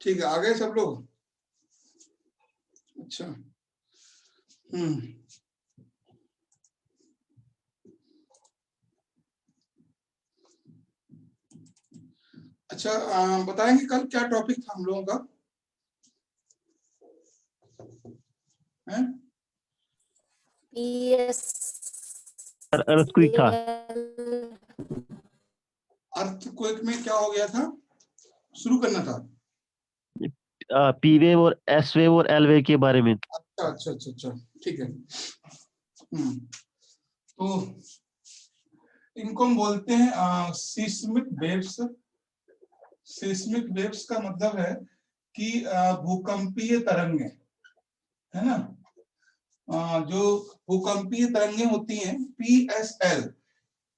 ठीक है, आ गए सब लोग? अच्छा, अच्छा, बताएंगे कल क्या टॉपिक था हम लोगों का? है अर्थक्वेक था। अर्थक्वेक में क्या हो गया था? शुरू करना था। पी वेव और एस वेव और एल वेव के बारे में। अच्छा अच्छा अच्छा अच्छा, ठीक है। तो इनको हम बोलते हैं सीस्मिक वेव्स। सीस्मिक वेव्स का मतलब है कि भूकंपीय तरंगें, है ना। जो भूकंपीय तरंगें होती हैं PSL।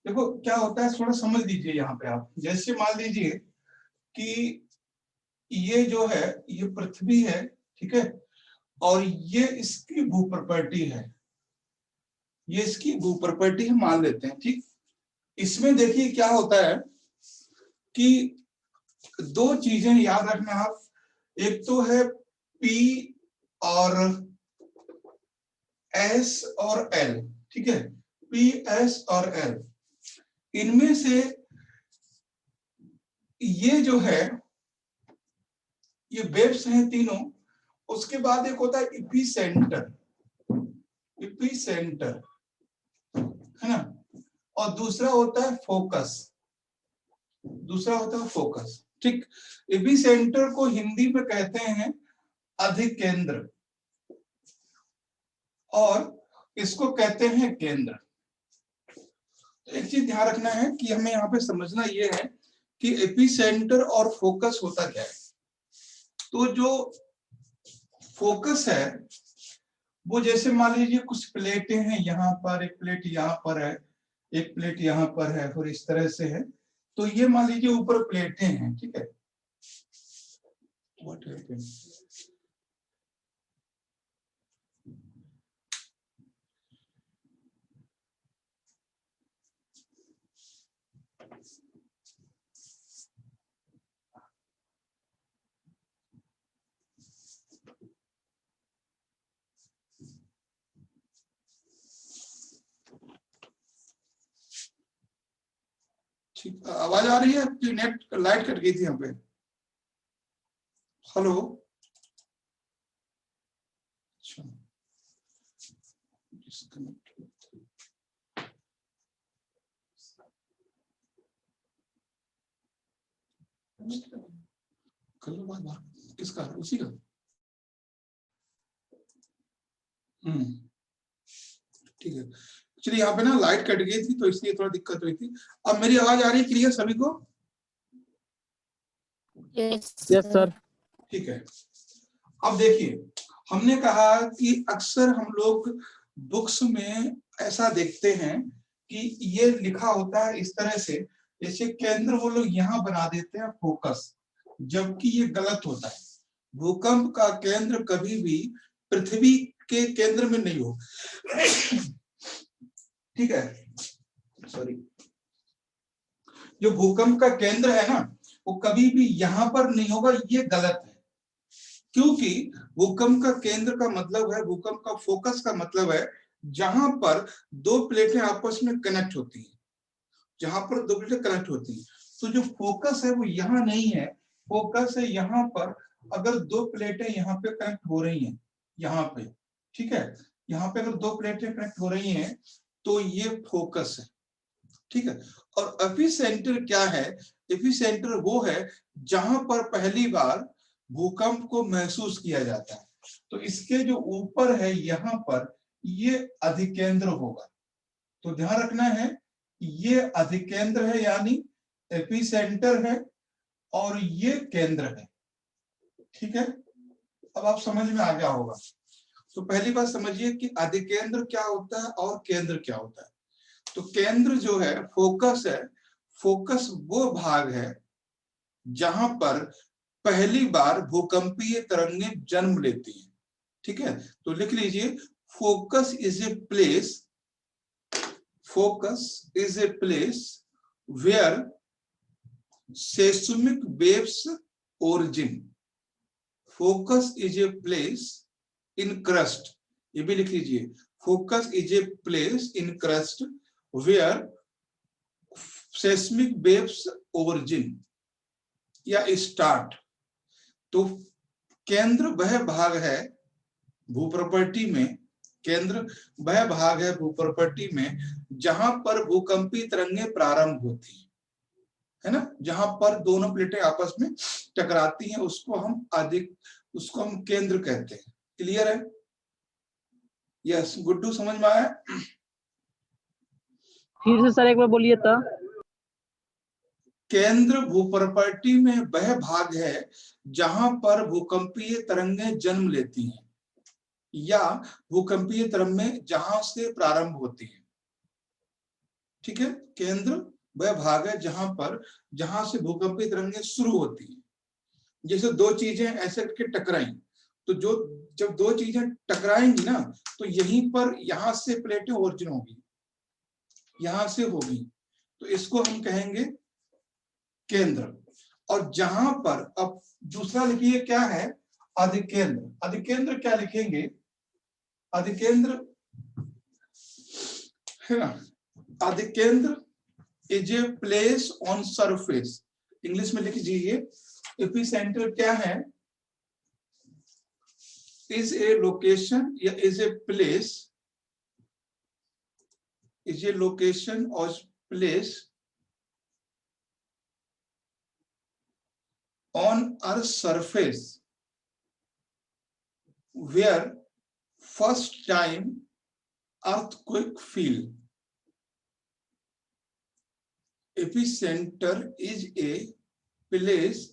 देखो क्या होता है, थोड़ा समझ लीजिए यहाँ पे आप। जैसे मान लीजिए कि ये जो है ये पृथ्वी है, ठीक है, और ये इसकी भू प्रॉपर्टी है, ये इसकी भू प्रॉपर्टी हम मान लेते हैं, ठीक। इसमें देखिए क्या होता है कि दो चीजें याद रखना आप। एक तो है P और S और L, ठीक है, PS और L। इनमें से ये जो है ये वेव्स हैं तीनों। उसके बाद एक होता है इपीसेंटर, इपीसेंटर, है ना। और दूसरा होता है फोकस, दूसरा होता है फोकस, ठीक। एपिसेंटर को हिंदी में कहते हैं अधिकेंद्र और इसको कहते हैं केंद्र। तो एक चीज ध्यान रखना है कि हमें यहाँ पे समझना ये है कि एपिसेंटर और फोकस होता क्या है। तो जो फोकस है वो जैसे मान लीजिए कुछ प्लेटें हैं, यहाँ पर एक प्लेट यहाँ पर है, एक प्लेट यहाँ पर है, और इस तरह से है। तो ये मान लीजिए ऊपर प्लेटें हैं, ठीक है। What happened? ठीक, आवाज आ रही है आपकी? नेट लाइट कट गई थी यहाँ पे। हेलो, अच्छा, डिस्कनेक्ट। कर लो बात, बात किसका? उसी का। ठीक है। चलिए, यहाँ पे ना लाइट कट गई थी तो इसलिए थोड़ा दिक्कत हुई थी। अब मेरी आवाज आ रही है क्लियर सभी को? Yes sir. ठीक है। अब देखिए, हमने कहा कि अक्सर हम लोग बुक्स में ऐसा देखते हैं कि ये लिखा होता है इस तरह से, जैसे केंद्र वो लोग यहाँ बना देते हैं फोकस, जबकि ये गलत होता है। भूकंप का केंद्र कभी भी पृथ्वी के केंद्र में नहीं हो, ठीक है, सॉरी। जो भूकंप का केंद्र है ना वो कभी भी यहां पर नहीं होगा, ये गलत है। क्योंकि भूकंप का केंद्र का मतलब है, भूकंप का फोकस का मतलब है जहां पर दो प्लेटें आपस में कनेक्ट होती हैं, जहां पर दो प्लेटें कनेक्ट होती हैं। तो जो फोकस है वो यहाँ नहीं है, फोकस है यहाँ पर। अगर दो प्लेटें यहाँ पे कनेक्ट हो रही हैं, यहाँ पे, ठीक है, यहाँ पे अगर दो प्लेटें कनेक्ट हो रही हैं तो ये फोकस है, ठीक है। और एपिसेंटर क्या है? एपिसेंटर वो है जहां पर पहली बार भूकंप को महसूस किया जाता है। तो इसके जो ऊपर है यहाँ पर ये अधिकेंद्र होगा। तो ध्यान रखना है, ये अधिकेंद्र है यानी एपिसेंटर है, और ये केंद्र है, ठीक है। अब आप समझ में आ गया होगा। तो पहली बात समझिए कि अधिकेंद्र क्या होता है और केंद्र क्या होता है। तो केंद्र जो है फोकस है, फोकस वो भाग है जहां पर पहली बार भूकंपीय तरंगें जन्म लेती हैं, ठीक है। तो लिख लीजिए, focus is a place, focus is a place where seismic waves origin, focus is a place in crust, ये भी लिख लीजिए, focus is a place in crust where seismic waves origin या start। तो केंद्र वह भाग है भूप्रॉपर्टी में, केंद्र वह भाग है भूप्रॉपर्टी में जहां पर भूकंपी तरंगें प्रारंभ होती है ना, जहां पर दोनों प्लेटें आपस में टकराती हैं, उसको हम केंद्र कहते हैं। क्लियर है? यस, गुड्डू समझ में आया? फिर से सर एक बार बोलिए तो। केंद्र भूप्रॉपर्टी में वह भाग है जहां पर भूकंपीय तरंगें जन्म लेती हैं या भूकंपीय तरंगें जहां से प्रारंभ होती हैं। ठीक है, केंद्र वह भाग है जहां से भूकंपीय तरंगें शुरू होती हैं। जैसे दो चीजें ऐसे करके टकराई, तो जब दो चीजें टकराएंगी ना, तो यहीं पर यहां से प्लेटें ओरिजिन होगी, यहां से होगी, तो इसको हम कहेंगे केंद्र। और जहां पर, अब दूसरा लिखिए क्या है, अधिकेंद्र। अधिकेंद्र क्या लिखेंगे? अधिकेंद्र है ना, अधिकेंद्र is a place on surface, English में लिख दीजिए। एपिसेंटर क्या है? इज ए लोकेशन या is a place, is a location और place on Earth's surface where first time earthquake feel. Epicenter is a place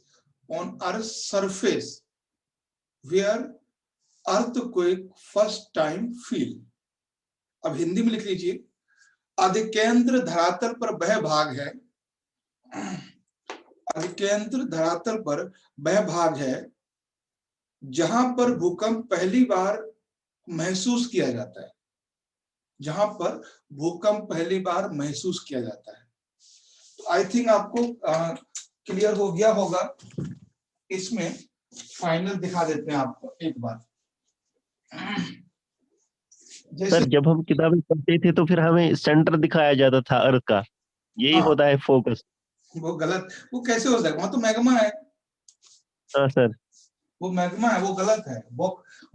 on Earth's surface where earthquake first time feel. अब हिंदी में लिख लीजिए, अधिकेंद्र धरातल पर वह भाग है, अधिकेंद्र धरातल पर वह भाग है जहां पर भूकंप पहली बार महसूस किया जाता है, जहां पर भूकंप पहली बार महसूस किया जाता है। तो आई थिंक आपको क्लियर हो गया होगा। इसमें फाइनल दिखा देते हैं आपको एक बार। जैसे सर जब हम किताबें पढ़ते थे तो फिर हमें सेंटर दिखाया जाता था अर्थ का, यही हाँ। होता है फोकस। वो गलत, वो कैसे हो सकता है? वहां तो मैग्मा है। हाँ सर, वो मैग्मा है, वो गलत है।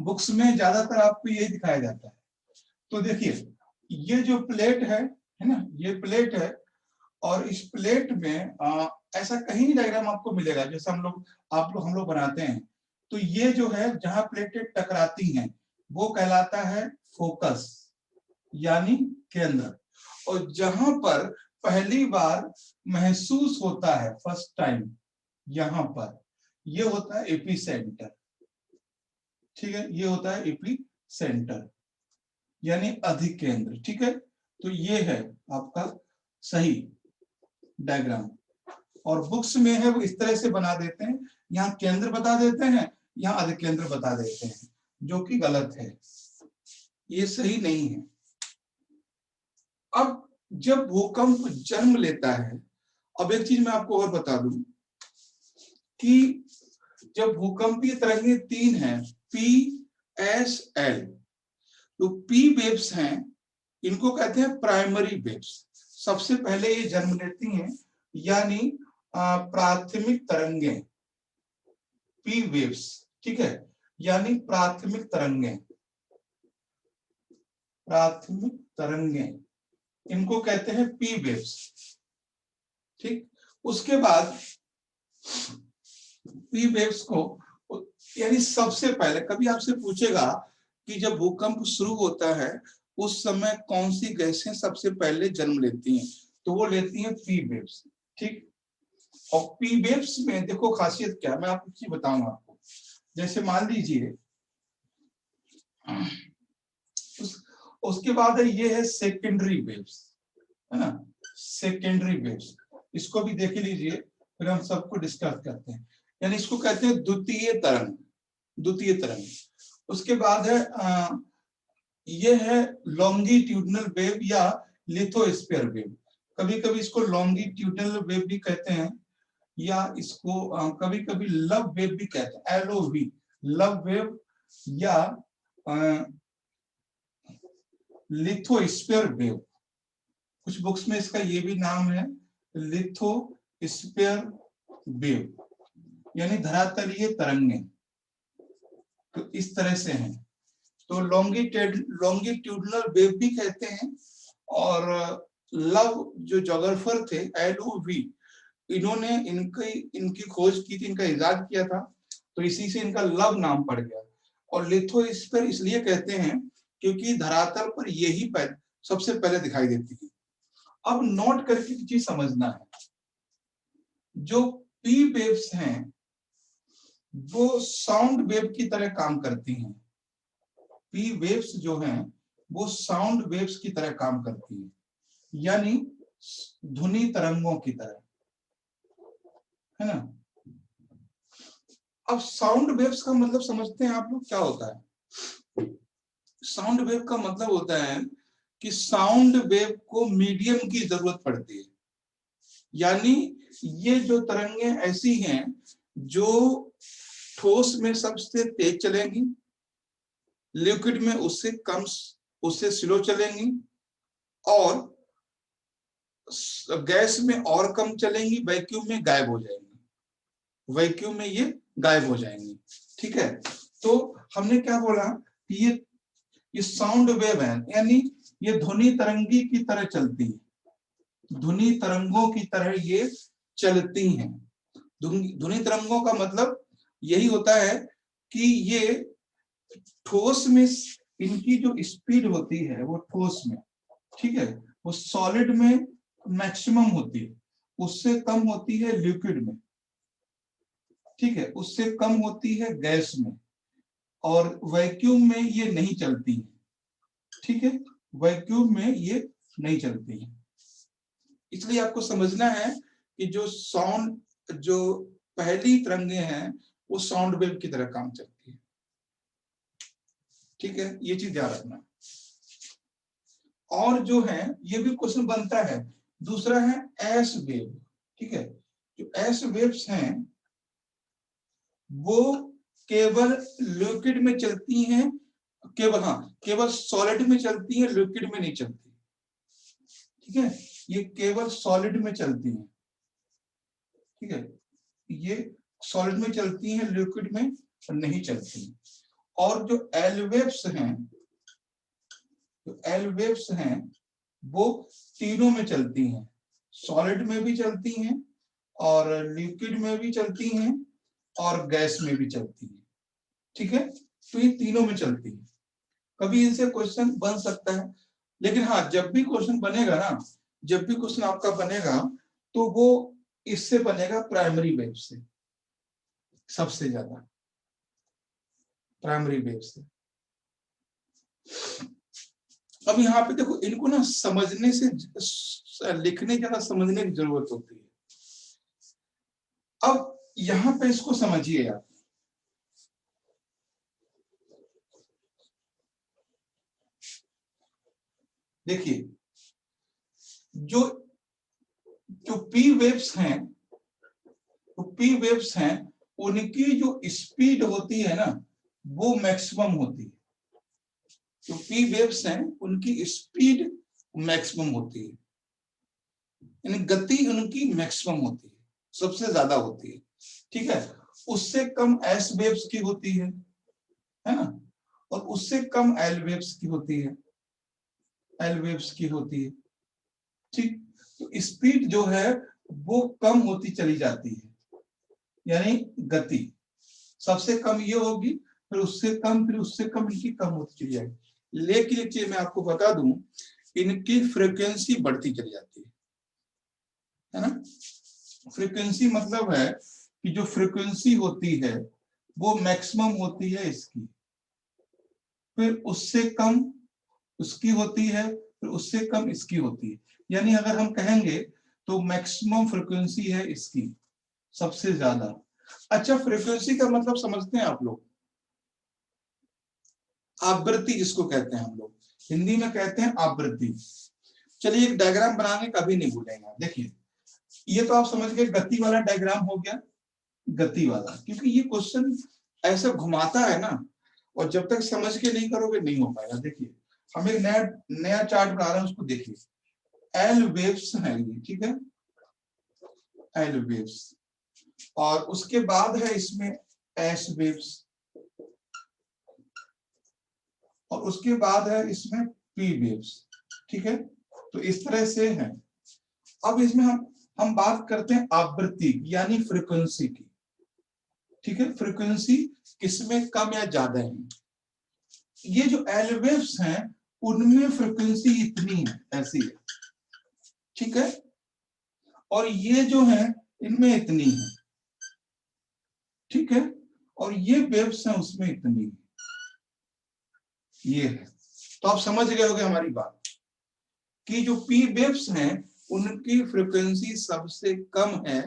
बुक्स में ज्यादातर आपको यही दिखाया जाता है। तो देखिए, ये जो प्लेट है ना, ये प्लेट है, और इस प्लेट में ऐसा कहीं नहीं डायग्राम आपको मिलेगा जैसे हम लोग बनाते हैं। तो ये जो है जहां प्लेटें टकराती हैं वो कहलाता है फोकस यानी केंद्र, और जहां पर पहली बार महसूस होता है फर्स्ट टाइम, यहां पर ये होता है एपी सेंटर। ठीक है, ये होता है एपी सेंटर यानी अधिकेंद्र। ठीक है, तो ये है आपका सही डायग्राम, और बुक्स में है वो इस तरह से बना देते हैं, यहाँ केंद्र बता देते हैं, यहाँ अधिकेंद्र बता देते हैं, जो कि गलत है, ये सही नहीं है। अब जब भूकंप जन्म लेता है, अब एक चीज मैं आपको और बता दूं कि जब भूकंपीय तरंगें तीन हैं, पी, एस, एल, तो पी वेव्स हैं, इनको कहते हैं प्राइमरी वेव्स। सबसे पहले ये जन्म लेती हैं, यानी प्राथमिक तरंगें, पी वेव्स। ठीक है, यानी प्राथमिक तरंगें, प्राथमिक तरंगें, इनको कहते हैं पी वेव्स। ठीक, उसके बाद पी वेव्स को, यानी सबसे पहले कभी आपसे पूछेगा कि जब भूकंप शुरू होता है उस समय कौन सी गैसें सबसे पहले जन्म लेती हैं, तो वो लेती हैं पी वेव्स। ठीक, और पी वेव्स में देखो खासियत क्या, मैं आपको चीज बताऊंगा आपको। जैसे मान लीजिए उसके बाद है ये है सेकेंडरी वेव्स, है ना, सेकेंडरी वेव्स, इसको भी देख लीजिए, फिर हम सबको डिस्कस करते हैं। यानी इसको कहते हैं द्वितीय तरंग, द्वितीय तरंग। उसके बाद है ये है लॉन्गिट्यूडनल वेव या लिथोस्फीयर वेव। कभी कभी इसको लॉन्गिट्यूडनल वेव भी कहते हैं, या इसको कभी कभी लव वेव भी कहते हैं, LOV, लव वेव, या लिथोस्फीयर वेव। कुछ बुक्स में इसका ये भी नाम है, लिथोस्फीयर वेव, यानी धरातलीय तरंगे। तो इस तरह से हैं। तो लॉन्गिट्यूडनल वेव भी कहते हैं। और लव जो जोग्राफर थे LOV, इन्होंने इनकी खोज की थी, इनका इजाद किया था, तो इसी से इनका लव नाम पड़ गया। और लिथोस्फीयर इसलिए कहते हैं क्योंकि धरातल पर यही सबसे पहले दिखाई देती है। अब नोट करके चीज समझना है, जो पी वेव्स हैं वो साउंड वेव की तरह काम करती हैं। पी वेव्स जो हैं वो साउंड वेव्स की तरह काम करती है, यानी ध्वनि तरंगों की तरह, है ना। अब साउंड वेव्स का मतलब समझते हैं आप लोग क्या होता है। साउंड वेव का मतलब होता है कि साउंड वेव को मीडियम की जरूरत पड़ती है, यानी ये जो तरंगे ऐसी हैं जो ठोस में सबसे तेज चलेंगी, लिक्विड में उससे कम, उससे स्लो चलेंगी, और गैस में और कम चलेंगी, वैक्यूम में गायब हो जाएंगी, वैक्यूम में ये गायब हो जाएंगी। ठीक है, तो हमने क्या बोला कि ये साउंड वेव है, यानी ये ध्वनि तरंगी की तरह चलती है, ध्वनि तरंगों की तरह ये चलती हैं। ध्वनि तरंगों का मतलब यही होता है कि ये ठोस में इनकी जो स्पीड होती है वो ठोस में, ठीक है, वो सॉलिड में मैक्सिमम होती है, उससे कम होती है लिक्विड में, ठीक है, उससे कम होती है गैस में, और वैक्यूम में ये नहीं चलती है। ठीक है, वैक्यूम में ये नहीं चलती है। इसलिए आपको समझना है कि जो साउंड, जो पहली तरंगे हैं वो साउंड वेव की तरह काम करती है। ठीक है, ये चीज ध्यान रखना। और जो है ये भी क्वेश्चन बनता है, दूसरा है एस वेव। ठीक है, जो एस वेव्स हैं वो केवल लिक्विड में चलती हैं, केवल सॉलिड में चलती है, लिक्विड में नहीं चलती। ठीक है, ये केवल सॉलिड में चलती है। ठीक है, ये सॉलिड में चलती हैं, लिक्विड में नहीं चलती। और जो एल वेव्स हैं, जो एल वेव्स हैं वो तीनों में चलती हैं, सॉलिड में भी चलती हैं, और लिक्विड में भी चलती हैं, और गैस में भी चलती हैं। ठीक है, तो ये तीनों में चलती है। कभी इनसे क्वेश्चन बन सकता है, लेकिन हाँ, जब भी क्वेश्चन बनेगा ना, जब भी क्वेश्चन आपका बनेगा तो वो इससे बनेगा प्राइमरी वेव से, सबसे ज्यादा प्राइमरी वेव से। अब यहाँ पे देखो, इनको ना समझने से, लिखने ज्यादा समझने की जरूरत होती है। अब यहाँ पे इसको समझिए आप, देखिए जो जो पी वेव्स हैं, तो पी वेव्स हैं उनकी जो स्पीड होती है ना वो मैक्सिमम होती है। जो पी वेव्स हैं उनकी स्पीड मैक्सिमम होती है, यानी गति उनकी मैक्सिमम होती है, सबसे ज्यादा होती है। ठीक है, उससे कम एस वेव्स की होती है ना, और उससे कम एल वेव्स की होती है, एल वेव्स की होती है। ठीक, तो स्पीड जो है वो कम होती चली जाती है, यानी गति सबसे कम ये होगी, फिर उससे कम, फिर उससे कम, इनकी कम होती चली जाएगी। लेकिन एक चीज मैं आपको बता दूं, इनकी फ्रीक्वेंसी बढ़ती चली जाती है ना। फ्रीक्वेंसी मतलब है कि जो फ्रीक्वेंसी होती है वो मैक्सिमम होती है इसकी, फिर उससे कम उसकी होती है, फिर उससे कम इसकी होती है। यानी अगर हम कहेंगे तो मैक्सिमम फ्रीक्वेंसी है इसकी, सबसे ज्यादा। अच्छा, फ्रीक्वेंसी का मतलब समझते हैं आप लोग, आवृत्ति जिसको कहते हैं हम लोग, हिंदी में कहते हैं आवृत्ति। चलिए एक डायग्राम बनाने कभी नहीं भूलेंगे। देखिए ये तो आप समझ गए गति वाला डायग्राम हो गया, गति वाला, क्योंकि ये क्वेश्चन ऐसे घुमाता है ना, और जब तक समझ के नहीं करोगे नहीं हो पाएगा। देखिए हम एक नया नया चार्ट बना रहे हैं, उसको देखिए, एल वेव्स है ये, ठीक है, एल वेव्स, और उसके बाद है इसमें एस वेव्स, और उसके बाद है इसमें पी वेव्स, ठीक है। तो इस तरह से है। अब इसमें हम बात करते हैं आवृत्ति यानी फ्रीक्वेंसी की, ठीक है। फ्रीक्वेंसी किसमें कम या ज्यादा है। ये जो एल वेव्स हैं उनमें फ्रीक्वेंसी इतनी है, ऐसी है, ठीक है, और ये जो है इनमें इतनी है, ठीक है, और ये वेव्स हैं उसमें इतनी है, ये है। तो आप समझ गए होंगे हमारी बात कि जो पी वेव्स हैं उनकी फ्रीक्वेंसी सबसे कम है,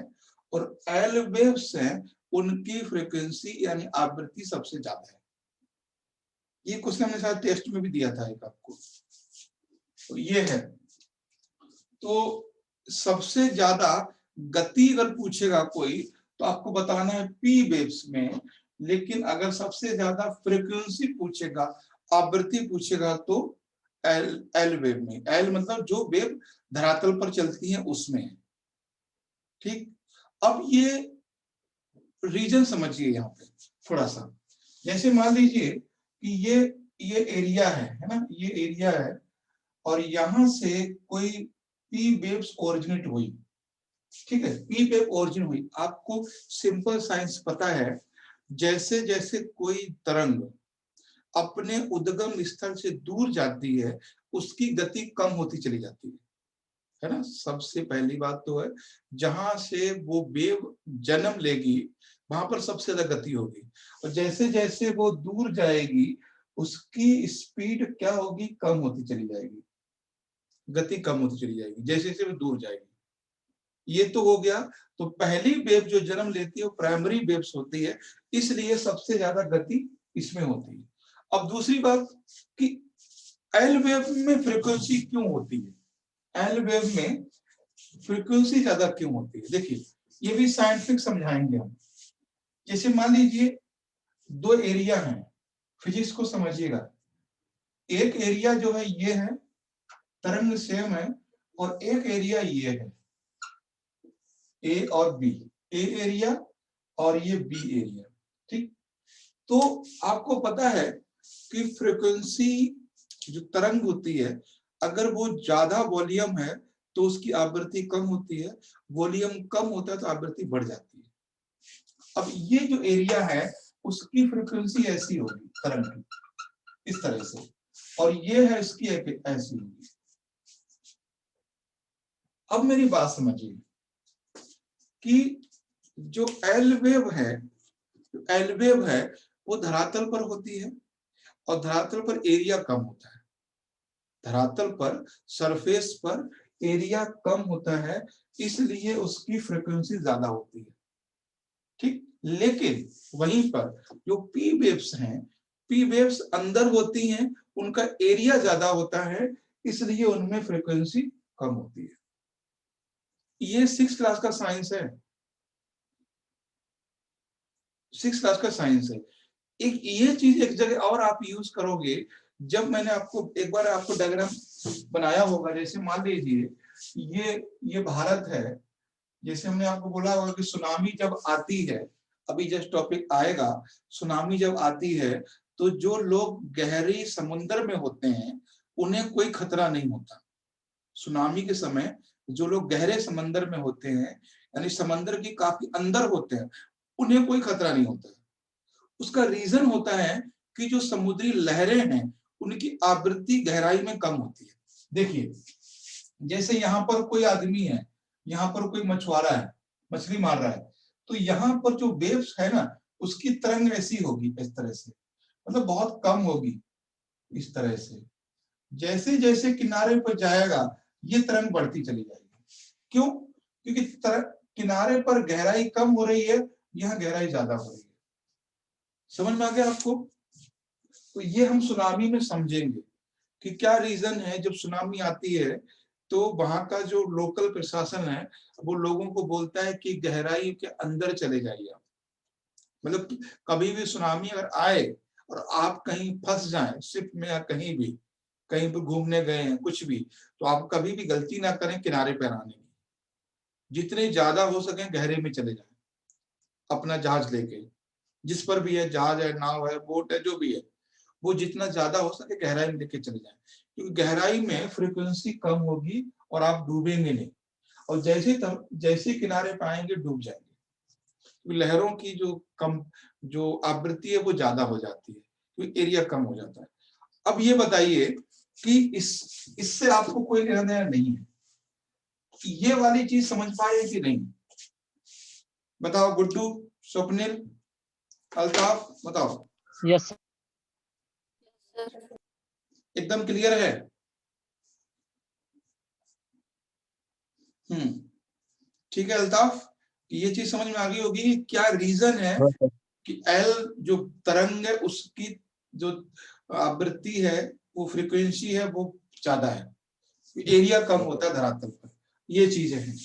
और एल वेव्स हैं उनकी फ्रीक्वेंसी यानी आवृत्ति सबसे ज्यादा है। ये क्वेश्चन हमने शायद टेस्ट में भी दिया था एक आपको, तो ये है। तो सबसे ज्यादा गति अगर पूछेगा कोई तो आपको बताना है पी वेव्स में, लेकिन अगर सबसे ज्यादा फ्रीक्वेंसी पूछेगा, आवृत्ति पूछेगा, तो एल वेव में। एल मतलब जो वेव धरातल पर चलती है उसमें है, ठीक। अब ये रीजन समझिए यहाँ पे थोड़ा सा। जैसे मान लीजिए कि ये एरिया है ना, ये एरिया है, और यहां से कोई पी वेव्स ओरिजिनेट हुई, ठीक है, पी वेव ओरिजिन हुई। आपको सिंपल साइंस पता है, जैसे जैसे कोई तरंग अपने उद्गम स्थल से दूर जाती है उसकी गति कम होती चली जाती है ना। सबसे पहली बात तो है जहां से वो वेव जन्म लेगी वहां पर सबसे ज्यादा गति होगी, और जैसे जैसे वो दूर जाएगी उसकी स्पीड क्या होगी, कम होती चली जाएगी, गति कम होती चली जाएगी जैसे जैसे वो दूर जाएगी। ये तो हो गया। तो पहली वेव जो जन्म लेती है वो प्राइमरी वेव्स होती है, इसलिए सबसे ज्यादा गति इसमें होती है। अब दूसरी बात कि एल वेव में फ्रीक्वेंसी क्यों होती है, एल वेव में फ्रीक्वेंसी ज्यादा क्यों होती है। देखिए ये भी साइंटिफिक समझाएंगे हम। जैसे मान लीजिए दो एरिया हैं, फिजिक्स को समझिएगा। एक एरिया जो है ये है, तरंग सेम है, और एक एरिया ये है, ए और बी, ए एरिया और ये बी एरिया, ठीक। तो आपको पता है कि फ्रीक्वेंसी जो तरंग होती है, अगर वो ज्यादा वॉल्यूम है तो उसकी आवृत्ति कम होती है, वॉल्यूम कम होता है तो आवृत्ति बढ़ जाती है। अब ये जो एरिया है उसकी फ्रीक्वेंसी ऐसी होगी तरंग की, इस तरह से, और ये है इसकी ऐसी होगी। अब मेरी बात समझिए कि जो एल वेव है, एल वेव है वो धरातल पर होती है, और धरातल पर एरिया कम होता है, धरातल पर सरफेस पर एरिया कम होता है, इसलिए उसकी फ्रीक्वेंसी ज्यादा होती है, ठीक। लेकिन वहीं पर जो पी वेव्स हैं, पी वेव्स अंदर होती हैं, उनका एरिया ज्यादा होता है, इसलिए उनमें फ्रीक्वेंसी कम होती है। ये 6th क्लास का साइंस है, 6th क्लास का साइंस है। एक ये चीज एक जगह और आप यूज करोगे, जब मैंने आपको एक बार आपको डायग्राम बनाया होगा। जैसे मान लीजिए ये भारत है, जैसे हमने आपको बोला होगा कि सुनामी जब आती है, अभी जस्ट टॉपिक आएगा, सुनामी जब आती है तो जो लोग गहरी समुद्र में होते हैं उन्हें कोई खतरा नहीं होता। सुनामी के समय जो लोग गहरे समंदर में होते हैं, यानी समंदर की काफी अंदर होते हैं, उन्हें कोई खतरा नहीं होता है। उसका रीजन होता है कि जो समुद्री लहरें हैं उनकी आवृत्ति गहराई में कम होती है। देखिए जैसे यहाँ पर कोई आदमी है, यहाँ पर कोई मछुआरा है, मछली मार रहा है, तो यहाँ पर जो वेव्स है ना उसकी तरंग ऐसी होगी, इस तरह से, मतलब बहुत कम होगी, इस तरह से। जैसे जैसे किनारे पर जाएगा ये तरंग बढ़ती चली जाएगी। क्यों? क्योंकि किनारे पर गहराई कम हो रही है, यहाँ गहराई ज्यादा हो रही है। समझ में आ गया आपको? तो ये हम सुनामी में समझेंगे कि क्या रीजन है। जब सुनामी आती है तो वहां का जो लोकल प्रशासन है वो लोगों को बोलता है कि गहराई के अंदर चले जाइए आप। मतलब कभी भी सुनामी अगर आए और आप कहीं फंस जाएं शिप में या कहीं पर घूमने गए हैं कुछ भी, तो आप कभी भी गलती ना करें किनारे पर आने की। जितने ज्यादा हो सके गहरे में चले जाएं अपना जहाज लेके, जिस पर भी है, जहाज है, नाव है, बोट है, जो भी है, वो जितना ज्यादा हो सके गहराई में लेके चले जाएं, क्योंकि गहराई में फ्रीक्वेंसी कम होगी और आप डूबेंगे नहीं। और जैसे किनारे पे आएंगे डूब जाएंगे, क्योंकि लहरों की जो आवृत्ति है वो ज्यादा हो जाती है, क्योंकि एरिया कम हो जाता है। अब ये बताइए कि इससे आपको कोई लेना देना नहीं है, ये वाली चीज समझ पाए कि नहीं? बताओ गुड्डू, स्वप्निल, अल्ताफ, बताओ। यस एकदम क्लियर है? ठीक है अल्ताफ, ये चीज समझ में आ गई होगी क्या रीजन है हाँ सर। कि एल जो तरंग है उसकी जो आवृत्ति है, वो फ्रीक्वेंसी है, वो ज्यादा है, एरिया कम होता है धरातल पर। ये चीजें हैं।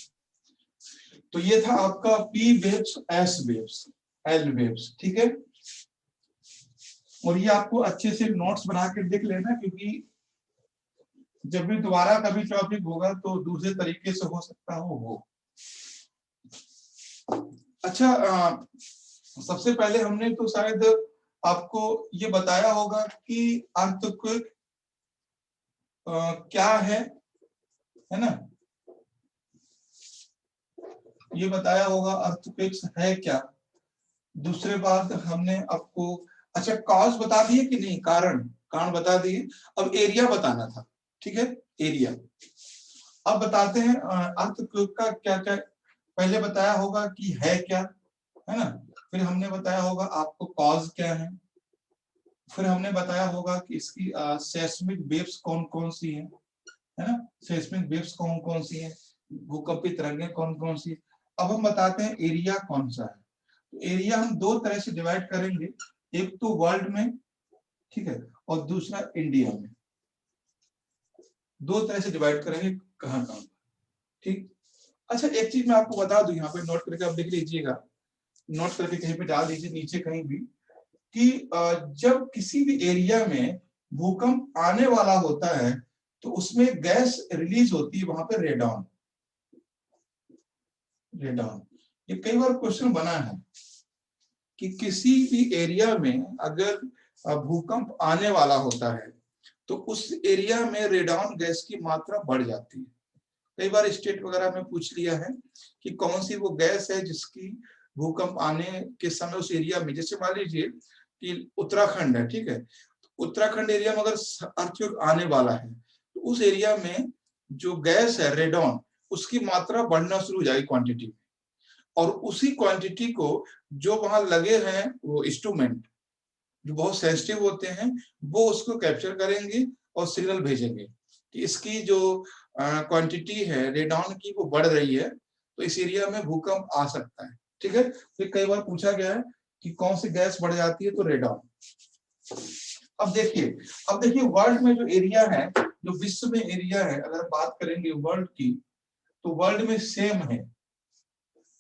तो ये था आपका P waves, S waves, L waves, ठीक है। और ये आपको अच्छे से नोट्स बना के लिख लेना, क्योंकि जब भी दोबारा कभी टॉपिक होगा तो दूसरे तरीके से हो सकता हो। अच्छा, सबसे पहले हमने तो शायद आपको ये बताया होगा कि अर्थक्वेक क्या है ना? ये बताया होगा अर्थक्वेक्स है क्या। दूसरे बात हमने आपको, अच्छा कॉज बता दिए कि नहीं, कारण बता दिए। अब एरिया बताना था, ठीक है, एरिया। अब बताते हैं अर्थक्वेक का क्या क्या। पहले बताया होगा कि है क्या, है ना। फिर हमने बताया होगा आपको कॉज क्या है। फिर हमने बताया होगा कि इसकी सेस्मिक वेव्स कौन कौन सी है ना। सेस्मिक वेव्स कौन कौन सी है, भूकंपीय तरंगें कौन कौन सी। अब हम बताते हैं एरिया कौन सा है। तो एरिया हम दो तरह से डिवाइड करेंगे, एक तो वर्ल्ड में, ठीक है, और दूसरा इंडिया में। दो तरह से डिवाइड करेंगे, कहाँ कहाँ, ठीक। अच्छा एक चीज मैं आपको बता दूं, यहाँ पे नोट करके आप लिख लीजिएगा, नोट करके कहीं पे डाल दीजिए नीचे कहीं भी, कि जब किसी भी एरिया में भूकंप आने वाला होता है तो उसमें गैस रिलीज होती है, वहां पे रेडॉन। रेडॉन, ये कई बार क्वेश्चन बना है कि किसी भी एरिया में अगर भूकंप आने वाला होता है तो उस एरिया में रेडॉन गैस की मात्रा बढ़ जाती है। कई बार स्टेट वगैरह में पूछ लिया है कि कौन सी वो गैस है जिसकी भूकंप आने के समय उस एरिया में, जैसे मान लीजिए कि उत्तराखंड है, ठीक है, उत्तराखंड एरिया में अगर अर्थक्वेक आने वाला है तो उस एरिया में जो गैस है रेडॉन, उसकी मात्रा बढ़ना शुरू हो जाएगी क्वांटिटी में। और उसी क्वांटिटी को जो वहां लगे हैं वो इंस्ट्रूमेंट जो बहुत सेंसिटिव होते हैं, वो उसको कैप्चर करेंगे और सिग्नल भेजेंगे कि इसकी जो क्वांटिटी है रेडॉन की वो बढ़ रही है, तो इस एरिया में भूकंप आ सकता है, ठीक है। फिर कई बार पूछा गया है कि कौन सी गैस बढ़ जाती है, तो रेडॉन। अब देखिए वर्ल्ड में जो एरिया है, जो विश्व में एरिया है, अगर बात करेंगे वर्ल्ड की, तो वर्ल्ड में सेम है।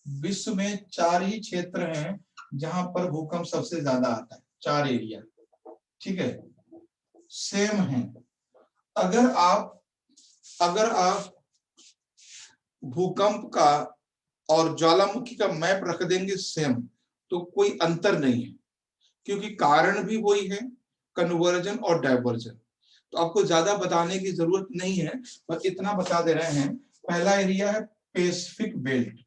विश्व में 4 ही क्षेत्र हैं जहां पर भूकंप सबसे ज्यादा आता है, 4 एरिया, ठीक है, सेम है। अगर आप भूकंप का और ज्वालामुखी का मैप रख देंगे सेम, तो कोई अंतर नहीं है, क्योंकि कारण भी वही है, कन्वर्जन और डाइवर्जन। तो आपको ज्यादा बताने की जरूरत नहीं है, बस इतना बता दे रहे हैं। पहला एरिया है पैसिफिक बेल्ट,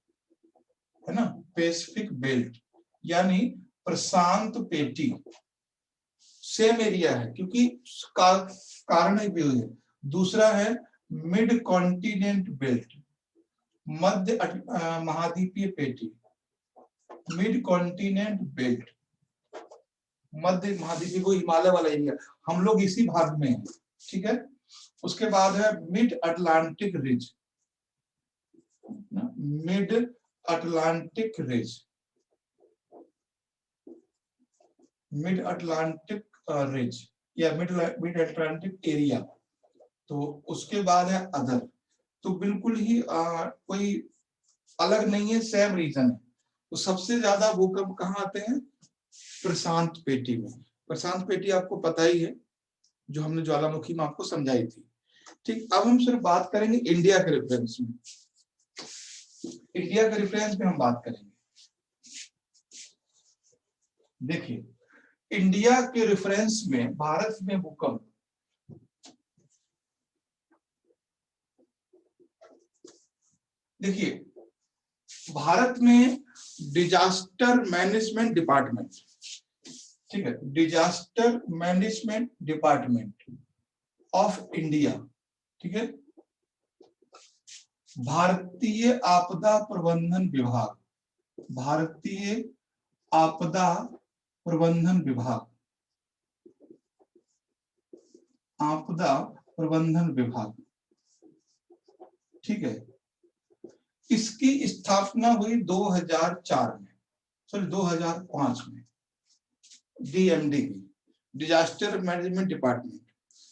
है ना, पैसिफिक बेल्ट यानी प्रशांत पेटी, सेम एरिया है, क्योंकि कारण भी है। दूसरा है मिड कॉन्टिनेंट बेल्ट, मध्य महाद्वीपीय पेटी, मिड कॉन्टिनेंट बेल्ट, मध्य महाद्वीपीय, वो हिमालय वाला एरिया, हम लोग इसी भाग में हैं, ठीक है। उसके बाद है mid Atlantic ridge, mid Atlantic ridge, mid Atlantic ridge या मिड अटलांटिक एरिया। तो उसके बाद है अदर, तो बिल्कुल ही कोई अलग नहीं है, सेम रीजन है। तो सबसे ज्यादा भूकंप कहाँ आते हैं? प्रशांत पेटी में। प्रशांत पेटी आपको पता ही है, जो हमने ज्वालामुखी में आपको समझाई थी। ठीक, अब हम सिर्फ बात करेंगे इंडिया के रेफरेंस में। इंडिया के रेफरेंस में हम बात करेंगे। देखिए, इंडिया के रेफरेंस में भारत में भूकंप, देखिए भारत में डिजास्टर मैनेजमेंट डिपार्टमेंट, ठीक है, disaster management department of India, ठीक है, भारतीय आपदा प्रबंधन विभाग, भारतीय आपदा प्रबंधन विभाग, आपदा प्रबंधन विभाग, ठीक है, इसकी स्थापना हुई 2004 में, सॉरी 2005 में। डीएमडी की, डिजास्टर मैनेजमेंट डिपार्टमेंट,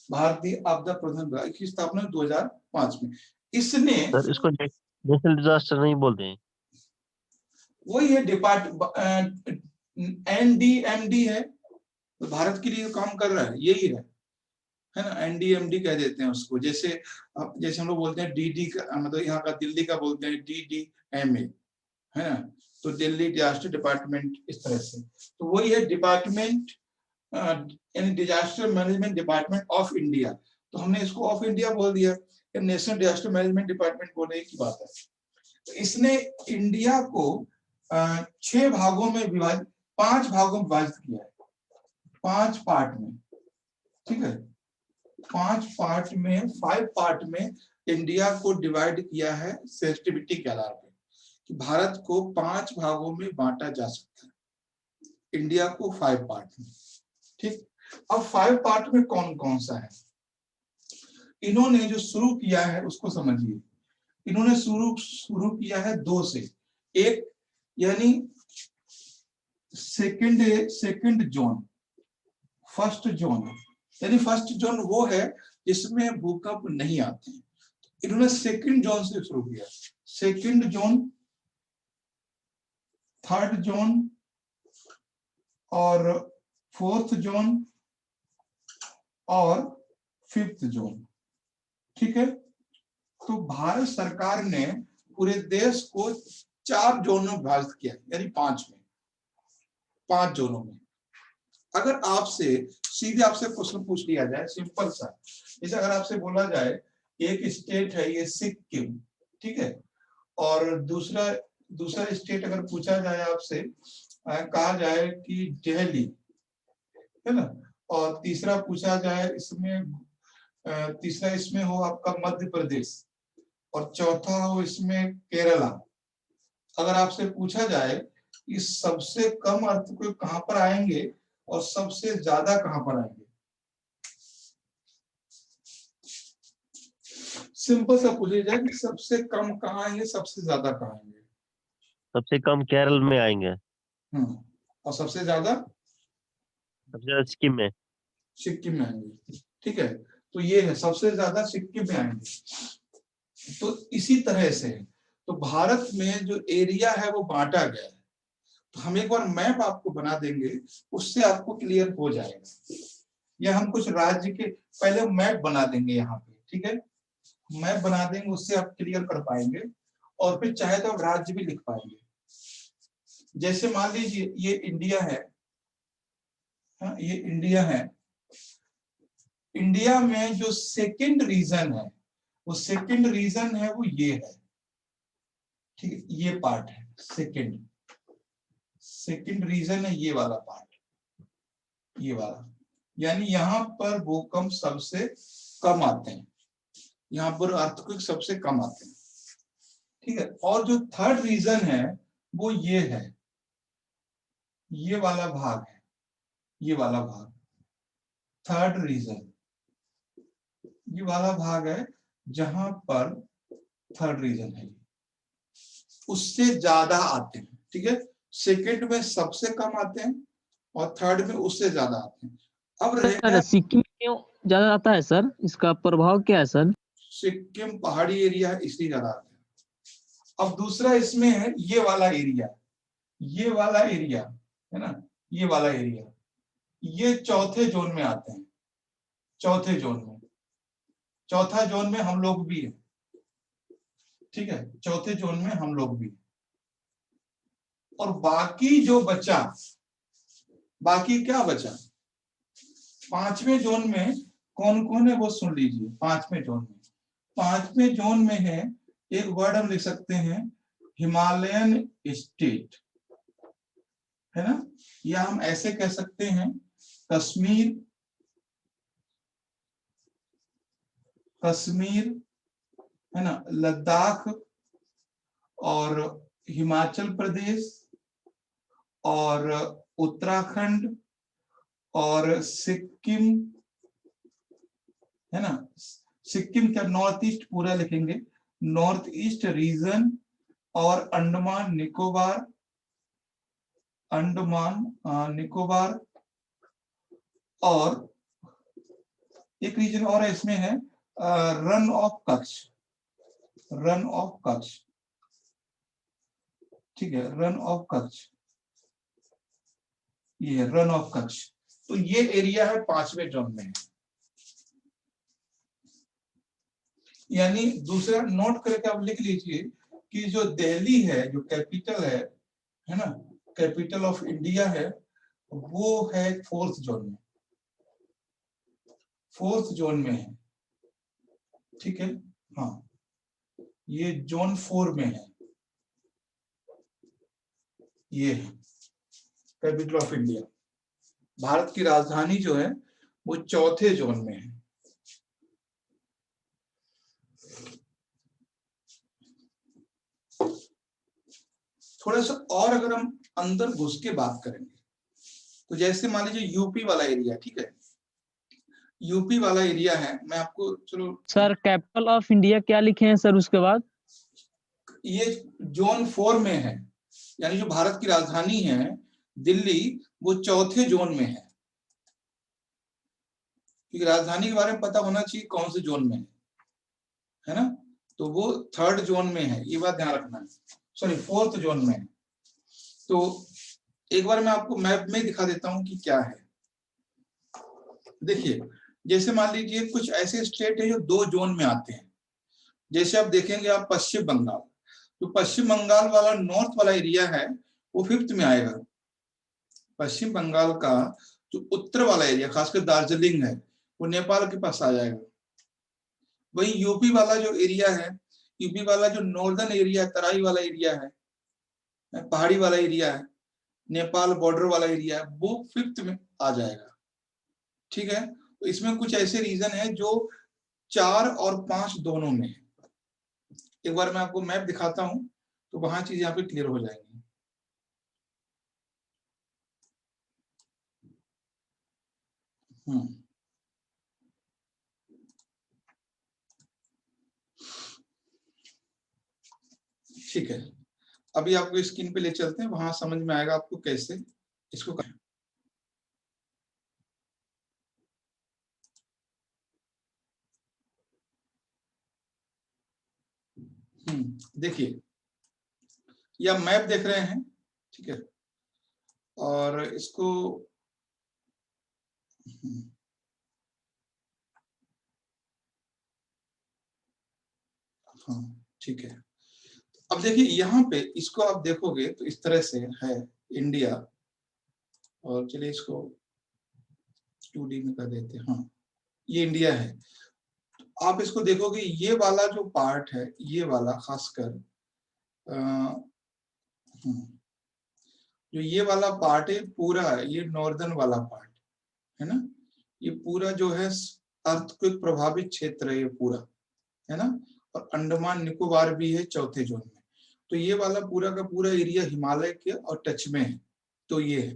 भारतीय आपदा प्रबंधन विभाग की स्थापना 2005 में। इसने, सर इसको नेशनल डिजास्टर नहीं बोलते हैं? वही है एनडीएमडी है, तो भारत के लिए काम कर रहा है, यही है ना, एनडीएमडी कह देते हैं उसको। जैसे जैसे हम लोग बोलते हैं डीडी का, मतलब यहाँ का दिल्ली का बोलते हैं डीडीएमए, है ना, तो दिल्ली डिजास्टर डिपार्टमेंट, इस तरह से। तो वही है डिपार्टमेंट, यानी disaster management department of India. तो हमने इसको ऑफ इंडिया बोल दिया, नेशनल डिजास्टर मैनेजमेंट डिपार्टमेंट बोलने की बात है। तो इसने इंडिया को 6 भागों में विभाजित, 5 भागों में विभाजित किया है, 5 पार्ट में, ठीक है, 5 पार्ट में, 5 पार्ट में इंडिया को डिवाइड किया है सेंसिटिविटी के आधार पर, कि भारत को 5 भागों में बांटा जा सकता है, इंडिया को 5 पार्ट में, ठीक। अब 5 पार्ट में कौन कौन सा है? इन्होंने जो शुरू किया है उसको समझिए। इन्होंने शुरू किया है 2 से। एक यानी सेकंड जोन, फर्स्ट जोन, यानी फर्स्ट जोन वो है जिसमें भूकंप नहीं आते हैं। इन्होंने सेकंड जोन से शुरू किया, सेकंड जोन, थर्ड जोन और फोर्थ जोन और फिफ्थ जोन, ठीक है। तो भारत सरकार ने पूरे देश को 4 जोनों में विभाजित किया, यानी 5 जोनों में। अगर आपसे सीधे आपसे क्वेश्चन पूछ लिया जाए, सिंपल सा, जैसे अगर आपसे बोला जाए एक स्टेट है ये सिक्किम, ठीक है, और दूसरा स्टेट अगर पूछा जाए आपसे, कहा जाए कि दिल्ली, है ना, और तीसरा पूछा जाए इसमें, तीसरा इसमें हो आपका मध्य प्रदेश, और चौथा हो इसमें केरला। अगर आपसे पूछा जाए इस सबसे कम अर्थक्वेक कहां पर आएंगे और सबसे ज्यादा कहां पर आएंगे, सिंपल सा पूछा जाए कि सबसे कम कहां आएंगे, सबसे ज्यादा कहां आएंगे? सबसे कम केरल में आएंगे। और सबसे ज्यादा सिक्किम में। सिक्किम में आएंगे, ठीक है। तो ये है, सबसे ज्यादा सिक्किम में आएंगे। तो इसी तरह से, तो भारत में जो एरिया है वो बांटा गया है। तो हम एक बार मैप आपको बना देंगे, उससे आपको क्लियर हो जाएगा। या हम कुछ राज्य के पहले मैप बना देंगे यहाँ पे, ठीक है, मैप बना देंगे, उससे आप क्लियर कर पाएंगे, और फिर चाहे तो आप राज्य भी लिख पाएंगे। जैसे मान लीजिए ये इंडिया है, हाँ, ये इंडिया है। इंडिया में जो सेकंड रीजन है, वो सेकंड रीजन है वो ये है, ठीक है, ये पार्ट है सेकंड रीजन है, ये वाला पार्ट, ये वाला, यानी यहाँ पर भूकंप सबसे कम आते हैं, यहाँ पर अर्थक्वेक सबसे कम आते हैं, ठीक है। और जो थर्ड रीजन है वो ये है, ये वाला भाग है, ये वाला भाग थर्ड रीजन, ये वाला भाग है जहां पर थर्ड रीजन है, उससे ज्यादा आते हैं, ठीक है। सेकंड में सबसे कम आते हैं और थर्ड में उससे ज्यादा आते हैं। अब रहेगा सर सिक्किम क्यों ज्यादा आता है सर, इसका प्रभाव क्या है सर? सिक्किम पहाड़ी एरिया है इसलिए ज्यादा आते हैं। अब दूसरा इसमें है ये वाला एरिया, ये वाला एरिया है ना, ये वाला एरिया, ये चौथे जोन में आते हैं। चौथे जोन में, चौथा जोन में हम लोग भी है, ठीक है, चौथे जोन में हम लोग भी। और बाकी जो बचा, बाकी क्या बचा, पांचवें जोन में कौन कौन है वो सुन लीजिए। पांचवें जोन में, पांचवें जोन में है, एक वर्ड हम लिख सकते हैं हिमालयन स्टेट, है ना, या हम ऐसे कह सकते हैं कश्मीर, कश्मीर है ना, लद्दाख और हिमाचल प्रदेश और उत्तराखंड और सिक्किम, है ना, सिक्किम क्या, नॉर्थ ईस्ट पूरा लिखेंगे, नॉर्थ ईस्ट रीजन और अंडमान निकोबार, अंडमान निकोबार, और एक रीजन और है इसमें है run of Kutch, run of Kutch, ठीक है, रन ऑफ कच्छ, ये रन ऑफ कच्छ। तो ये एरिया है पांचवें जोन में। यानी दूसरा नोट करके आप लिख लीजिए कि जो दिल्ली है, जो कैपिटल है ना, कैपिटल ऑफ इंडिया है, वो है फोर्थ जोन में, फोर्थ जोन में है, ठीक है, हाँ, ये जोन 4 में है, ये है कैपिटल ऑफ इंडिया। भारत की राजधानी जो है वो चौथे जोन में है। थोड़ा सा और अगर हम अंदर घुस के बात करेंगे तो जैसे मान लीजिए यूपी वाला एरिया, ठीक है, यूपी वाला एरिया है, मैं आपको चलो सर कैपिटल ऑफ इंडिया क्या लिखे हैं सर उसके बाद? ये जोन 4 में है, यानी जो भारत की राजधानी है दिल्ली, वो चौथे जोन में है, क्योंकि राजधानी के बारे में पता होना चाहिए कौन से जोन में है ना, तो वो थर्ड जोन में है, ये बात ध्यान रखना है, सॉरी फोर्थ जोन में है। तो एक बार मैं आपको मैप में दिखा देता हूं कि क्या है। देखिए, जैसे मान लीजिए कुछ ऐसे स्टेट है जो 2 जोन में आते हैं, जैसे आप देखेंगे आप पश्चिम बंगाल, तो पश्चिम बंगाल वाला नॉर्थ वाला एरिया है वो 5th में आएगा। पश्चिम बंगाल का जो उत्तर वाला एरिया, खासकर दार्जिलिंग है, वो नेपाल के पास आ जाएगा। वही यूपी वाला जो एरिया है, यूपी वाला जो नॉर्दर्न एरिया है, तराई वाला एरिया है, पहाड़ी वाला एरिया है, नेपाल बॉर्डर वाला एरिया है, वो 5th में आ जाएगा, ठीक है। तो इसमें कुछ ऐसे रीजन है जो 4 और 5 दोनों में है। एक बार मैं आपको मैप दिखाता हूं तो वहां चीज यहाँ पे क्लियर हो जाएंगी। ठीक है, अभी आपको स्क्रीन पे ले चलते हैं, वहां समझ में आएगा आपको कैसे इसको करें। देखिए, यह मैप देख रहे हैं, ठीक है, और इसको हाँ, ठीक है। अब देखिए यहाँ पे इसको आप देखोगे तो इस तरह से है इंडिया, और चलिए इसको 2D में कर देते हैं, हाँ, ये इंडिया है। आप इसको देखोगे, ये वाला जो पार्ट है, ये वाला खासकर जो ये वाला पार्ट है पूरा है, ये नॉर्दर्न वाला पार्ट है ना, ये पूरा जो है अर्थक्वेक प्रभावित क्षेत्र है ये पूरा, है ना, और अंडमान निकोबार भी है चौथे जोन में। तो ये वाला पूरा का पूरा एरिया हिमालय के और टच में है, तो ये है।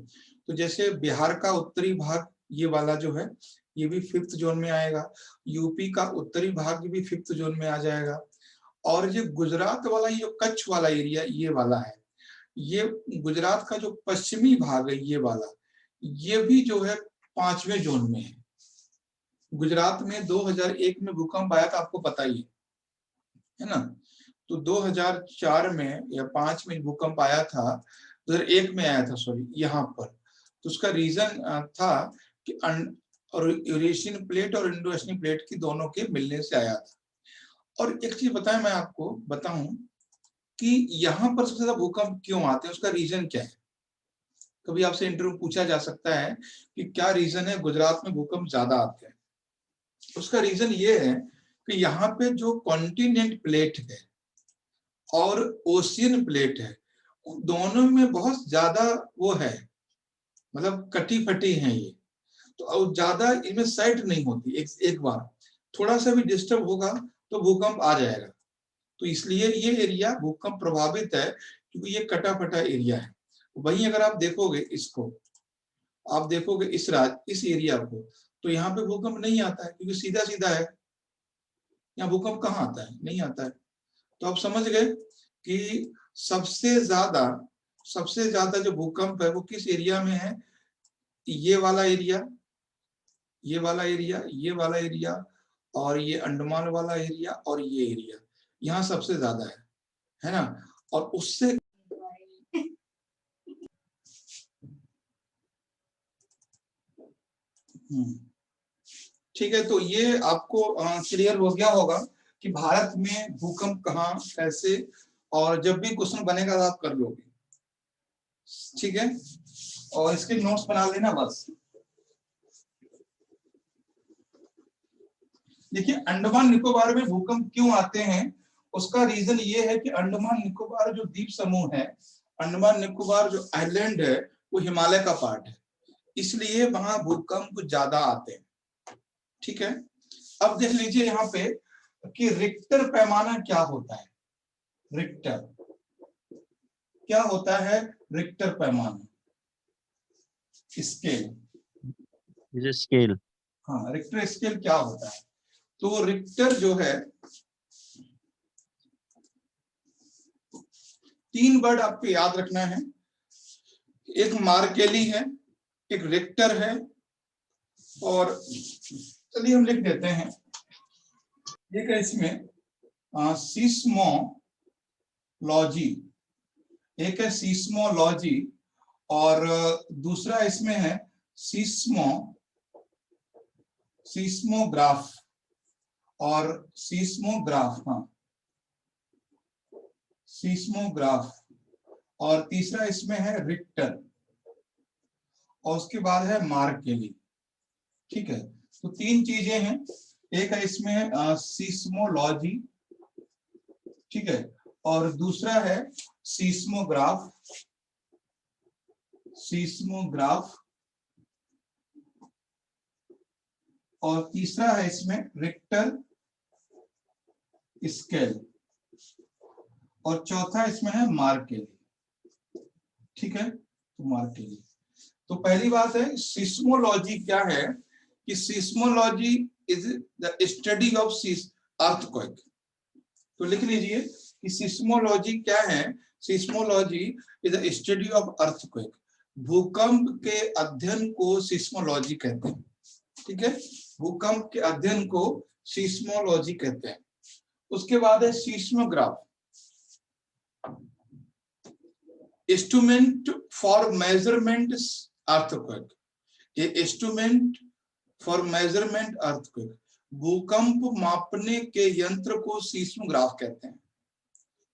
तो जैसे बिहार का उत्तरी भाग ये वाला जो है ये भी 5th जोन में आएगा, यूपी का उत्तरी भाग भी 5th जोन में आ जाएगा, और ये गुजरात वाला ये कच्छ वाला एरिया ये वाला है, ये गुजरात का जो पश्चिमी भाग है ये वाला, ये भी जो है 5वें जोन में है। गुजरात में 2001 में भूकंप आया था, आपको पता ही है, है ना। तो 2004 में या 5 में भूकंप आया था, 2001 में आया था सॉरी, यहाँ पर। तो उसका रीजन था कि और यूरेशियन प्लेट और इंडो एशियन प्लेट की दोनों के मिलने से आया था। और एक चीज बताएं, मैं आपको बताऊं कि यहाँ पर सबसे ज्यादा भूकंप क्यों आते हैं, उसका रीजन क्या है। कभी आपसे इंटरव्यू में पूछा जा सकता है कि क्या रीजन है गुजरात में भूकंप ज्यादा आते हैं। उसका रीजन ये है कि यहाँ पे जो कॉन्टिनेंट प्लेट है और ओशियन प्लेट है, दोनों में बहुत ज्यादा वो है, मतलब कटी फटी है ये। तो ज्यादा इनमें साइट नहीं होती, एक बार थोड़ा सा भी डिस्टर्ब होगा तो भूकंप आ जाएगा। तो इसलिए ये एरिया भूकंप प्रभावित है, क्योंकि ये कटा फटा एरिया है। वहीं अगर आप देखोगे इसको, आप देखोगे इस एरिया को, तो यहाँ पे भूकंप नहीं आता है, क्योंकि सीधा सीधा है। यहाँ भूकंप कहाँ आता है, नहीं आता है। तो आप समझ गए कि सबसे ज्यादा जो भूकंप है वो किस एरिया में है। ये वाला एरिया, ये वाला एरिया, ये वाला एरिया, और ये अंडमान वाला एरिया, और ये एरिया, यहाँ सबसे ज्यादा है ना। और उससे ठीक है, तो ये आपको क्लियर हो गया होगा कि भारत में भूकंप कहाँ, कैसे, और जब भी क्वेश्चन बनेगा तो आप कर लोगे, ठीक है। और इसके नोट्स बना लेना बस। देखिए, अंडमान निकोबार में भूकंप क्यों आते हैं, उसका रीजन ये है कि अंडमान निकोबार जो द्वीप समूह है, अंडमान निकोबार जो आइलैंड है, वो हिमालय का पार्ट है, इसलिए वहां भूकंप ज्यादा आते हैं, ठीक है। अब देख लीजिए यहाँ पे कि रिक्टर पैमाना क्या होता है। रिक्टर क्या होता है, रिक्टर पैमाना, स्केल। स्केल। हाँ, रिक्टर स्केल क्या होता है। तो रिक्टर जो है, 3 वर्ड आपको याद रखना है। एक मार्केली है, एक रिक्टर है, और चलिए हम लिख देते हैं, एक है इसमें सीस्मोलॉजी, एक है सीस्मोलॉजी, और दूसरा इसमें है सीस्मोग्राफ और सीस्मोग्राफ, हाँ सीस्मोग्राफ, और तीसरा इसमें है रिक्टर, और उसके बाद है मार्केली, ठीक है। तो 3 चीजें हैं, एक है इसमें सीस्मोलॉजी, ठीक है, और दूसरा है सीस्मोग्राफ, और तीसरा है इसमें रिक्टर स्केल, और चौथा इसमें है मार्केली, ठीक है। तो मार्केली, तो पहली बात है सिस्मोलॉजी क्या है, कि seismology is the study of earthquake. तो लिख लीजिए कि सिस्मोलॉजी क्या है। Seismology is the study of earthquake, भूकंप के अध्ययन को सिस्मोलॉजी कहते हैं, ठीक है। भूकंप के अध्ययन को सिस्मोलॉजी कहते हैं। उसके बाद है seismograph, instrument for measurement earthquake, ये इंस्ट्रूमेंट फॉर मेजरमेंट अर्थक्वेक, भूकंप मापने के यंत्र को सीस्मोग्राफ कहते हैं।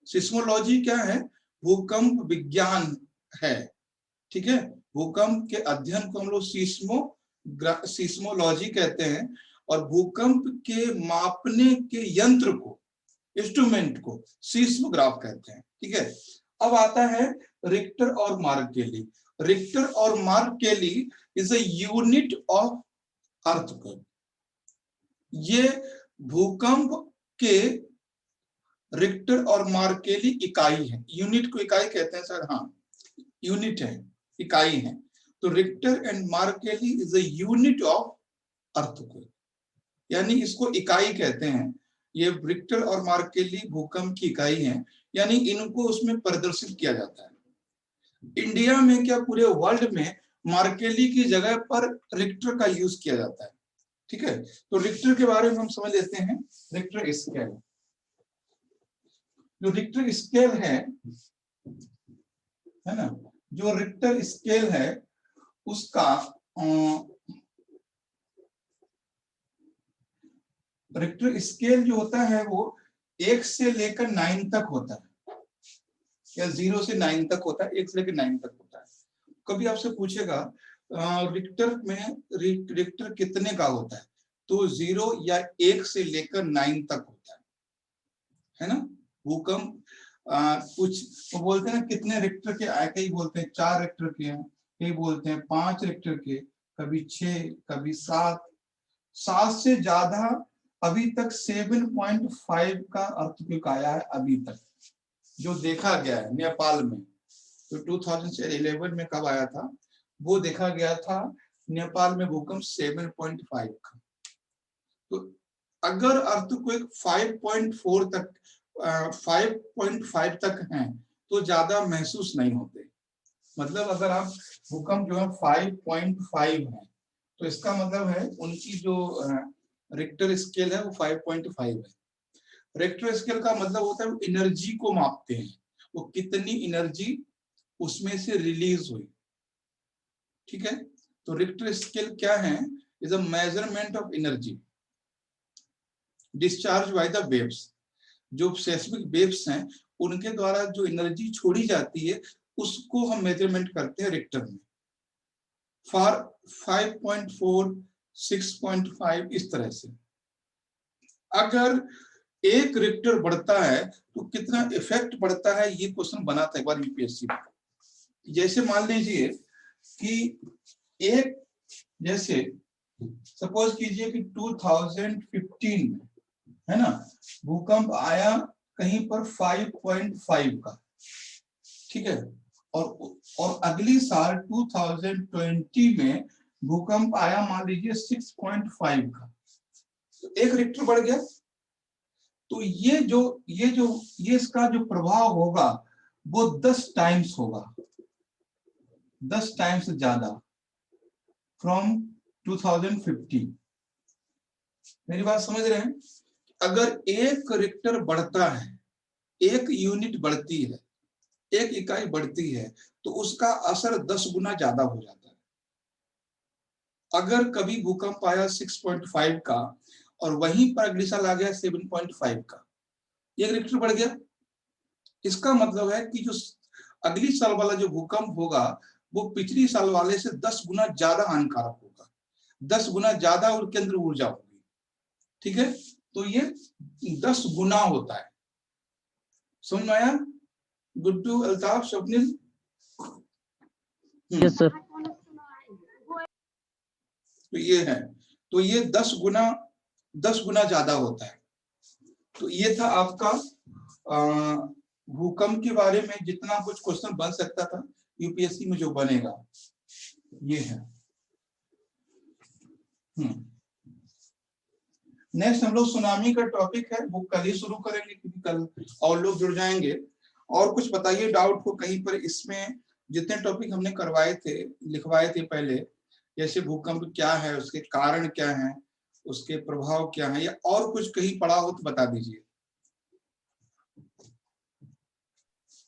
सिस्मोलॉजी क्या है, भूकंप विज्ञान है, ठीक है। भूकंप के अध्ययन को हम लोग सीस्मोलॉजी कहते हैं, और भूकंप के मापने के यंत्र को, इंस्ट्रूमेंट को सीस्मोग्राफ कहते हैं, ठीक है। अब आता है रिक्टर और मार्केली। रिक्टर और Mercalli is a unit of earthquake, ये भूकंप के रिक्टर और मार्केली इकाई है। यूनिट को इकाई कहते हैं सर, हाँ यूनिट है, इकाई है। तो Richter and Mercalli is a unit of earthquake, यानी इसको इकाई कहते हैं। ये रिक्टर और मार्केली भूकंप की इकाई है, यानी इनको उसमें प्रदर्शित किया जाता है। इंडिया में क्या पूरे वर्ल्ड में मार्केली की जगह पर रिक्टर का यूज किया जाता है, ठीक है। तो रिक्टर के बारे में हम समझ लेते हैं, रिक्टर स्केल। जो रिक्टर स्केल है ना, जो रिक्टर स्केल है उसका रिक्टर स्केल जो होता है वो 1 से लेकर 9 तक होता है, या 0 से 9 तक होता है, 1 से लेकर 9 तक होता है। कभी आपसे पूछेगा रिक्टर में रिक्टर कितने का होता है, तो 0 या 1 से लेकर 9 तक होता है ना। भूकंप कुछ वो बोलते हैं ना कितने रिक्टर के आए, कई बोलते हैं 4 रिक्टर के हैं, कई बोलते हैं 5 रिक्टर के, कभी 6, कभी 7 से ज्यादा अभी तक 7.5 का अर्थक्वेक आया है अभी तक, जो देखा गया है नेपाल में। तो 2011 में कब आया था, वो देखा गया था नेपाल में भूकंप 7.5 का। तो अगर अर्थक्वेक 5.4 तक 5.5 तक हैं तो ज्यादा महसूस नहीं होते। मतलब अगर आप भूकंप जो है 5.5 है तो इसका मतलब है उनकी जो रिक्टर स्केल है वो 5.5 है। रिक्टर स्केल का मतलब होता है एनर्जी को मापते हैं, वो कितनी एनर्जी उसमें से रिलीज हुई। ठीक है, तो रिक्टर स्केल क्या है, is a measurement of energy discharge by the waves. जो सेस्मिक वेव्स हैं उनके द्वारा जो एनर्जी छोड़ी जाती है उसको हम मेजरमेंट करते हैं रिक्टर में। फॉर 5.4 6.5 इस तरह से। अगर एक रिक्टर बढ़ता है तो कितना इफेक्ट बढ़ता है, ये क्वेश्चन बना था एक बार यूपीएससी में। जैसे मान लीजिए कि एक, जैसे सपोज कीजिए कि 2015 में है ना भूकंप आया कहीं पर 5.5 का, ठीक है, और अगली साल 2020 में भूकंप आया मान लीजिए 6.5 का, तो एक रिक्टर बढ़ गया। तो ये इसका जो प्रभाव होगा वो 10 टाइम्स होगा, 10 टाइम्स ज्यादा फ्रॉम 2015। मेरी बात समझ रहे हैं? अगर एक रिक्टर बढ़ता है, एक यूनिट बढ़ती है, एक इकाई बढ़ती है, तो उसका असर 10 गुना ज्यादा हो जाता है। अगर कभी भूकंप आया 6.5 का और वहीं पर अगली साल आ गया 7.5 का, एक रिक्टर बढ़ गया, इसका मतलब है कि जो अगली साल वाला जो भूकंप होगा वो पिछली साल वाले से 10 गुना ज्यादा हानिकारक होगा, 10 गुना ज्यादा और केंद्र ऊर्जा होगी। ठीक है, तो ये 10 गुना होता है। समझ में आया? गुड्डू, अल्ताफ, स्वप्निल? Yes sir. तो ये है, तो ये 10 गुना ज्यादा होता है। तो ये था आपका भूकंप के बारे में जितना कुछ क्वेश्चन बन सकता था यूपीएससी में जो बनेगा ये है। नेक्स्ट हम लोग सुनामी का टॉपिक है, वो कल ही शुरू करेंगे क्योंकि कल और लोग जुड़ जाएंगे। और कुछ बताइए डाउट हो कहीं पर इसमें, जितने टॉपिक हमने करवाए थे लिखवाए थे पहले, जैसे भूकंप क्या है, उसके कारण क्या है, उसके प्रभाव क्या है, या और कुछ कहीं पढ़ा हो तो बता दीजिए।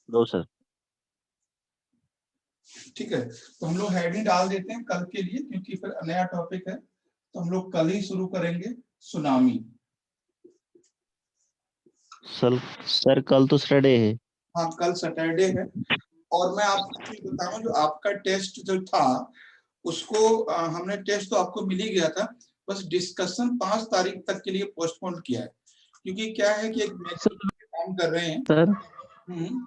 No sir. ठीक है, तो हम लोग हेडिंग डाल देते हैं कल के लिए क्योंकि फिर नया टॉपिक है, तो हम लोग कल ही शुरू करेंगे सुनामी। सर कल तो सैटरडे है। हाँ कल सैटरडे है। और मैं आपको बताऊं जो आपका टेस्ट जो था उसको हमने टेस्ट तो आपको मिल ही गया था, बस डिस्कशन 5 तारीख तक के लिए पोस्टपोन किया है क्योंकि क्या है कि एक काम कर रहे हैं सर हम्म।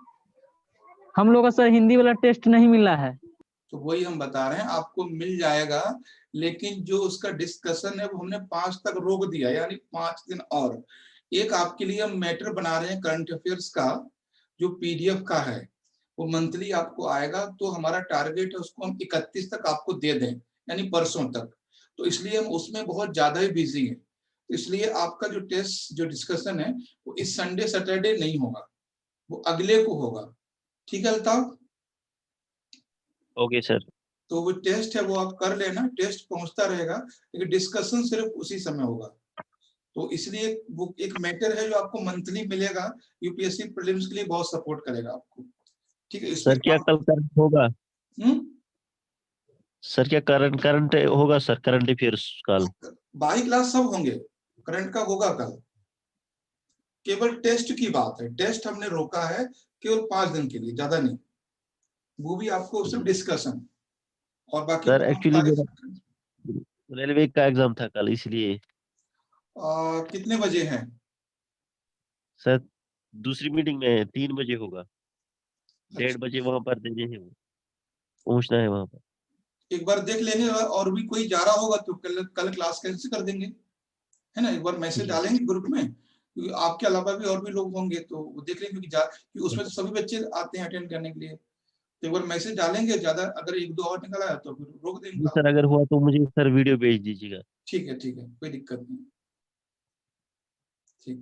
हम लोग का सर हिंदी वाला टेस्ट नहीं मिला है। तो वही हम बता रहे हैं आपको मिल जाएगा, लेकिन जो उसका डिस्कशन है वो हमने 5 तक रोक दिया, यानी 5 दिन और। एक आपके लिए हम मैटर बना रहे हैं करंट अफेयर्स का, जो पीडीएफ का है वो मंथली आपको आएगा। तो हमारा टारगेट है उसको हम 31 तक आपको दे दें, यानी परसों तक। तो इसलिए हम उसमें बहुत ज्यादा ही बिजी है, इसलिए आपका जो टेस्ट जो डिस्कशन है वो इस संडे सैटरडे नहीं होगा, वो अगले को होगा। ठीक है अल्ताफ? Okay sir. तो वो टेस्ट है वो आप कर लेना, टेस्ट पहुंचता रहेगा लेकिन डिस्कशन सिर्फ उसी समय होगा। तो इसलिए वो एक मैटर है जो आपको मंथली मिलेगा, यूपीएससी प्रीलिम्स के लिए बहुत सपोर्ट करेगा आपको। ठीक है, इसमें सर क्या कल करंट होगा? हम्म, सर क्या करंट करंट होगा सर, करंट अफेयर्स कल? बाई क्लास सब होंगे, करंट का होगा कल। केवल टेस्ट की बात है, टेस्ट हमने रोका है केवल 5 दिन के लिए, ज्यादा नहीं। वो भी आपको सिर्फ डिस्कशन, और बाकी सर तमाम एक्चुअली सारे मेरा रेलवे का एग्जाम था कल, इसलिए। कितने बजे हैं? सर दूसरी मीटिंग में 3 बजे होगा, 1:30 बजे अच्छा, वहां पर देने हैं, पहुंचना है वहां पर। एक बार देख लेंगे, और भी कोई जा रहा होगा तो कल कल क्लास कैंसिल कर देंगे, है ना। एक बार मैसेज जी डालेंगे ग्रुप में, क्योंकि आपके अलावा भी और भी लोग होंगे तो वो देख लेंगे, क्योंकि उसमें तो सभी बच्चे आते हैं अटेंड करने के लिए। तो एक बार मैसेज डालेंगे, ज्यादा अगर 1-2 और निकला है तो फिर रोक देंगे जी क्लास। सर, अगर हुआ तो मुझे सर वीडियो भेज दीजिएगा। ठीक है, ठीक है, कोई दिक्कत नहीं। ठीक।